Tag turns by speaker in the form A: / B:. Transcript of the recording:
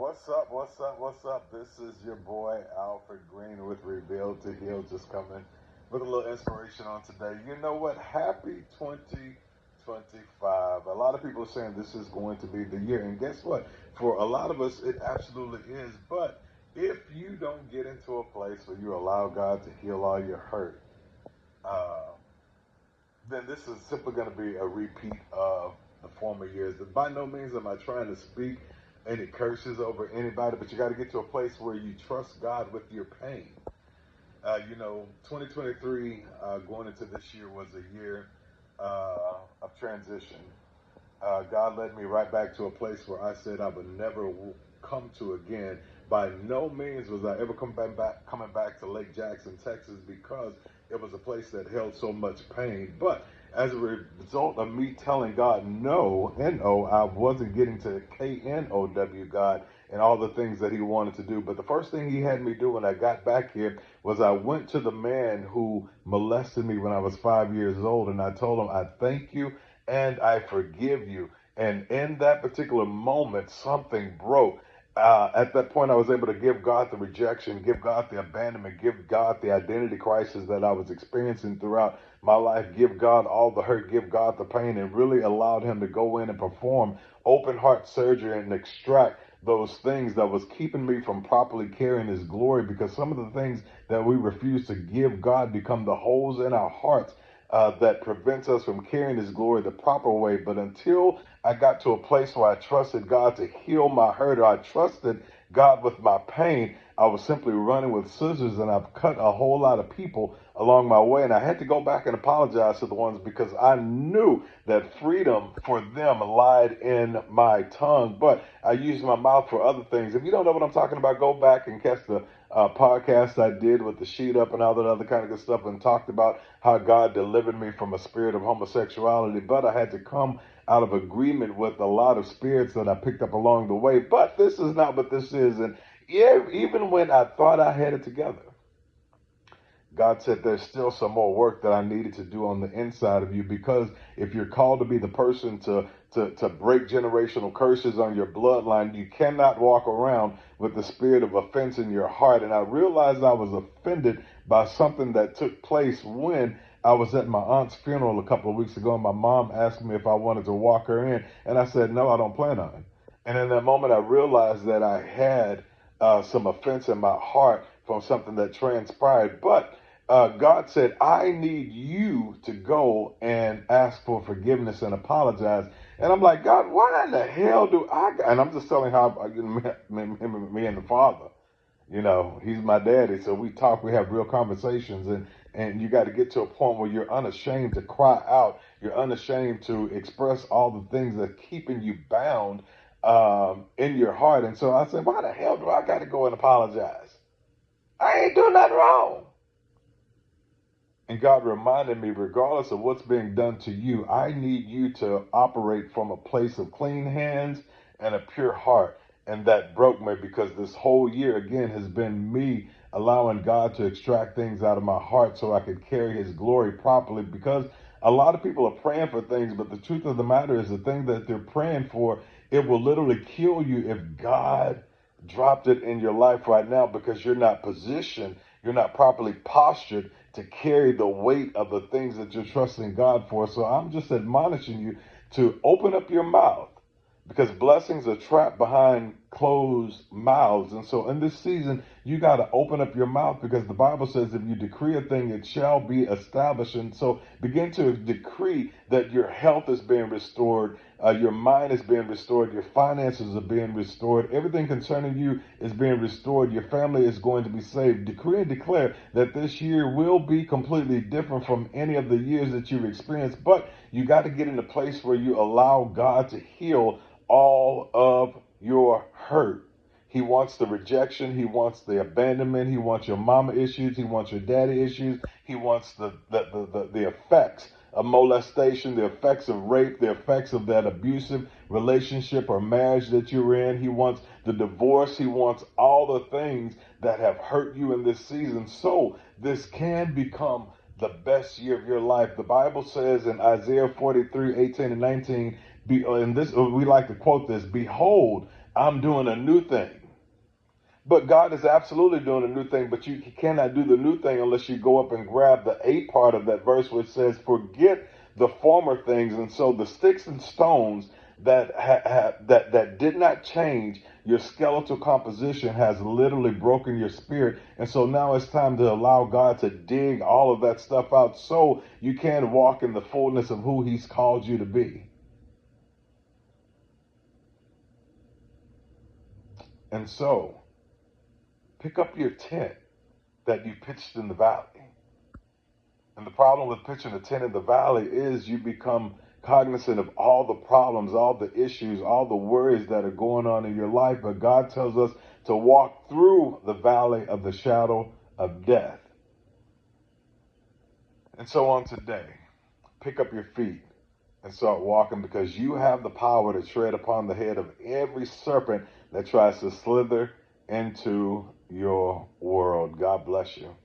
A: What's up? What's up? What's up? This is your boy Alfred Green with Rebuild to Heal, just coming with a little inspiration on today. You know what? Happy 2025. A lot of people are saying this is going to be the year, and guess what? For a lot of us, it absolutely is. But if you don't get into a place where you allow God to heal all your hurt, uh, then this is simply going to be a repeat of the former years. And by no means am I trying to speak any curses over anybody, but you got to get to a place where you trust God with your pain. 2023 going into this year was a year of transition. God led me right back to a place where I said I would never come to again. By no means was I ever coming back to Lake Jackson, Texas, because it was a place that held so much pain. But as a result of me telling God no, N-O, I wasn't getting to K-N-O-W, God, and all the things that he wanted to do. But the first thing he had me do when I got back here was I went to the man who molested me when I was 5 years old, and I told him, I thank you and I forgive you. And in that particular moment, something broke. At that point, I was able to give God the rejection, give God the abandonment, give God the identity crisis that I was experiencing throughout my life, give God all the hurt, give God the pain, and really allowed him to go in and perform open heart surgery and extract those things that was keeping me from properly carrying his glory, because some of the things that we refuse to give God become the holes in our hearts that prevents us from carrying his glory the proper way. But until I got to a place where I trusted God to heal my hurt, or I trusted God with my pain, I was simply running with scissors, and I've cut a whole lot of people along my way. And I had to go back and apologize to the ones, because I knew that freedom for them lied in my tongue, but I used my mouth for other things. If you don't know what I'm talking about, go back and catch the podcast I did with the sheet up and all that other kind of good stuff, and talked about how God delivered me from a spirit of homosexuality. But I had to come out of agreement with a lot of spirits that I picked up along the way. But this is not what this is. And yeah, even when I thought I had it together, God said there's still some more work that I needed to do on the inside of you, because if you're called to be the person to break generational curses on your bloodline, you cannot walk around with the spirit of offense in your heart. And I realized I was offended by something that took place when I was at my aunt's funeral a couple of weeks ago, and my mom asked me if I wanted to walk her in, and I said, no, I don't plan on it. And in that moment, I realized that I had some offense in my heart from something that transpired. But God said, I need you to go and ask for forgiveness and apologize. And I'm like, God, why in the hell do I? And I'm just telling how me and the Father, he's my daddy. So we talk, we have real conversations, and you got to get to a point where you're unashamed to cry out. You're unashamed to express all the things that are keeping you bound in your heart. And so I said, why the hell do I got to go and apologize? I ain't doing nothing wrong. And God reminded me, regardless of what's being done to you, I need you to operate from a place of clean hands and a pure heart. And that broke me, because this whole year, again, has been me allowing God to extract things out of my heart so I could carry his glory properly. Because a lot of people are praying for things, but the truth of the matter is the thing that they're praying for, it will literally kill you if God dropped it in your life right now, because you're not positioned, you're not properly postured to carry the weight of the things that you're trusting God for. So I'm just admonishing you to open up your mouth, because blessings are trapped behind closed mouths. And so in this season, you got to open up your mouth, because the Bible says if you decree a thing, it shall be established. And so begin to decree that your health is being restored, your mind is being restored, your finances are being restored, everything concerning you is being restored, your family is going to be saved. Decree and declare that this year will be completely different from any of the years that you've experienced. But you got to get in a place where you allow God to heal all of your hurt. He wants the rejection. He wants the abandonment. He wants your mama issues. He wants your daddy issues. He wants the effects of molestation, the effects of rape, the effects of that abusive relationship or marriage that you're in. He wants the divorce. He wants all the things that have hurt you in this season. So this can become the best year of your life. The Bible says in Isaiah 43:18 and 19, and this, we like to quote this, behold, I'm doing a new thing. But God is absolutely doing a new thing, but you cannot do the new thing unless you go up and grab the A part of that verse which says, forget the former things. And so the sticks and stones that did not change your skeletal composition has literally broken your spirit. And so now it's time to allow God to dig all of that stuff out so you can walk in the fullness of who he's called you to be. And so pick up your tent that you pitched in the valley. And the problem with pitching a tent in the valley is you become cognizant of all the problems, all the issues, all the worries that are going on in your life. But God tells us to walk through the valley of the shadow of death. And so on today, pick up your feet and start walking, because you have the power to tread upon the head of every serpent that tries to slither into your world. God bless you.